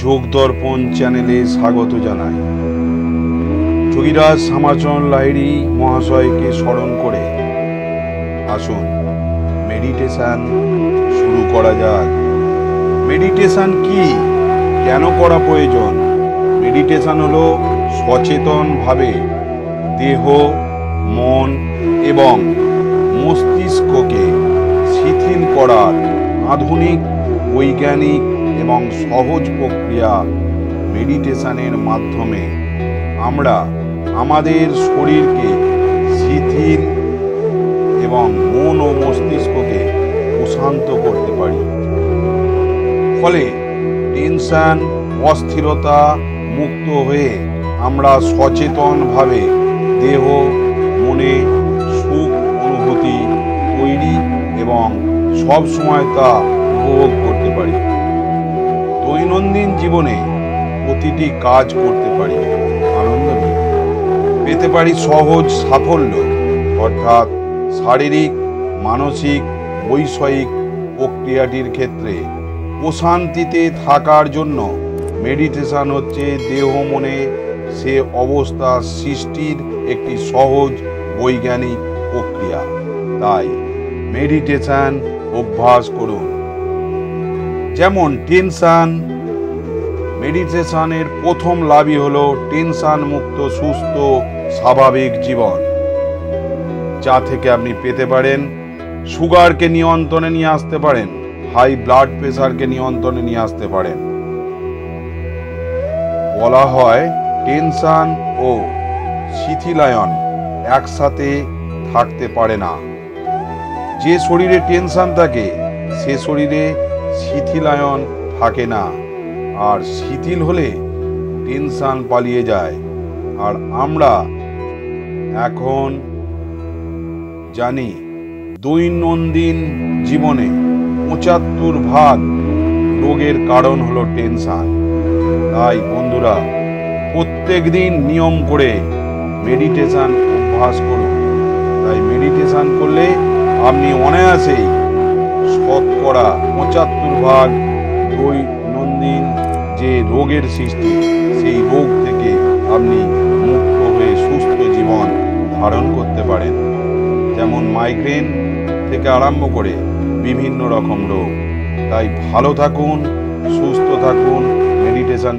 যোগ দর্পণ চ্যানেলে স্বাগত জানাই। যোগীরাজ শ্যামাচরণ লাহিড়ী মহাশয়কে স্মরণ করে আসুন মেডিটেশন শুরু করা যাক। মেডিটেশন কি, কেন করা প্রয়োজন? মেডিটেশন হলো সচেতনভাবে দেহ, মন এবং মস্তিষ্ককে শিথিল করার আধুনিক বৈজ্ঞানিক এবং সহজ প্রক্রিয়া। মেডিটেশনের মাধ্যমে আমরা আমাদের শরীরকে শিথিল এবং মন ও মস্তিষ্ককে প্রশান্ত করতে পারি। ফলে টেনশন, অস্থিরতা মুক্ত হয়ে আমরা সচেতনভাবে দেহ, মনে সুখ অনুভূতি তৈরি এবং সব সময় তা উপভোগ করতে পারি। দৈনন্দিন জীবনে প্রতিটি কাজ করতে পারি আনন্দ নিয়ে, পেতে পারি সহজ সাফল্য, অর্থাৎ শারীরিক, মানসিক, বৈষয়িক প্রক্রিয়াটির ক্ষেত্রে প্রশান্তিতে থাকার জন্য মেডিটেশন হচ্ছে দেহ মনে সে অবস্থা সৃষ্টির একটি সহজ বৈজ্ঞানিক প্রক্রিয়া। তাই মেডিটেশন অভ্যাস করুন। যেমন টেনশন, মেডিটেশনের প্রথম লাভই হলো টেনশন মুক্ত সুস্থ স্বাভাবিক জীবন, যা থেকে আপনি পেতে পারেন সুগারকে নিয়ন্ত্রণে নিয়ে আসতে পারেন, হাই ব্লাড প্রেশারকে নিয়ন্ত্রণে নিয়ে আসতে পারেন। বলা হয় টেনশন ও শিথিলায়ন একসাথে থাকতে পারে না। যে শরীরে টেনশন থাকে সে শরীরে শিথিলায়ন থাকে না, আর শিথিল হলে টেনশন পালিয়ে যায়। আর আমরা এখন জানি দৈনন্দিন জীবনে 75% রোগের কারণ হলো টেনশন। তাই বন্ধুরা, প্রত্যেক দিন নিয়ম করে মেডিটেশন অভ্যাস করুন। তাই মেডিটেশন করলে আপনি অনায়াসেই শতকরা 75% দৈনন্দিন যে রোগের সৃষ্টি সেই রোগ থেকে আপনি মুক্ত হয়ে সুস্থ জীবন ধারণ করতে পারেন। যেমন মাইগ্রেন থেকে আরম্ভ করে বিভিন্ন রকম রোগ। তাই ভালো থাকুন, সুস্থ থাকুন, মেডিটেশন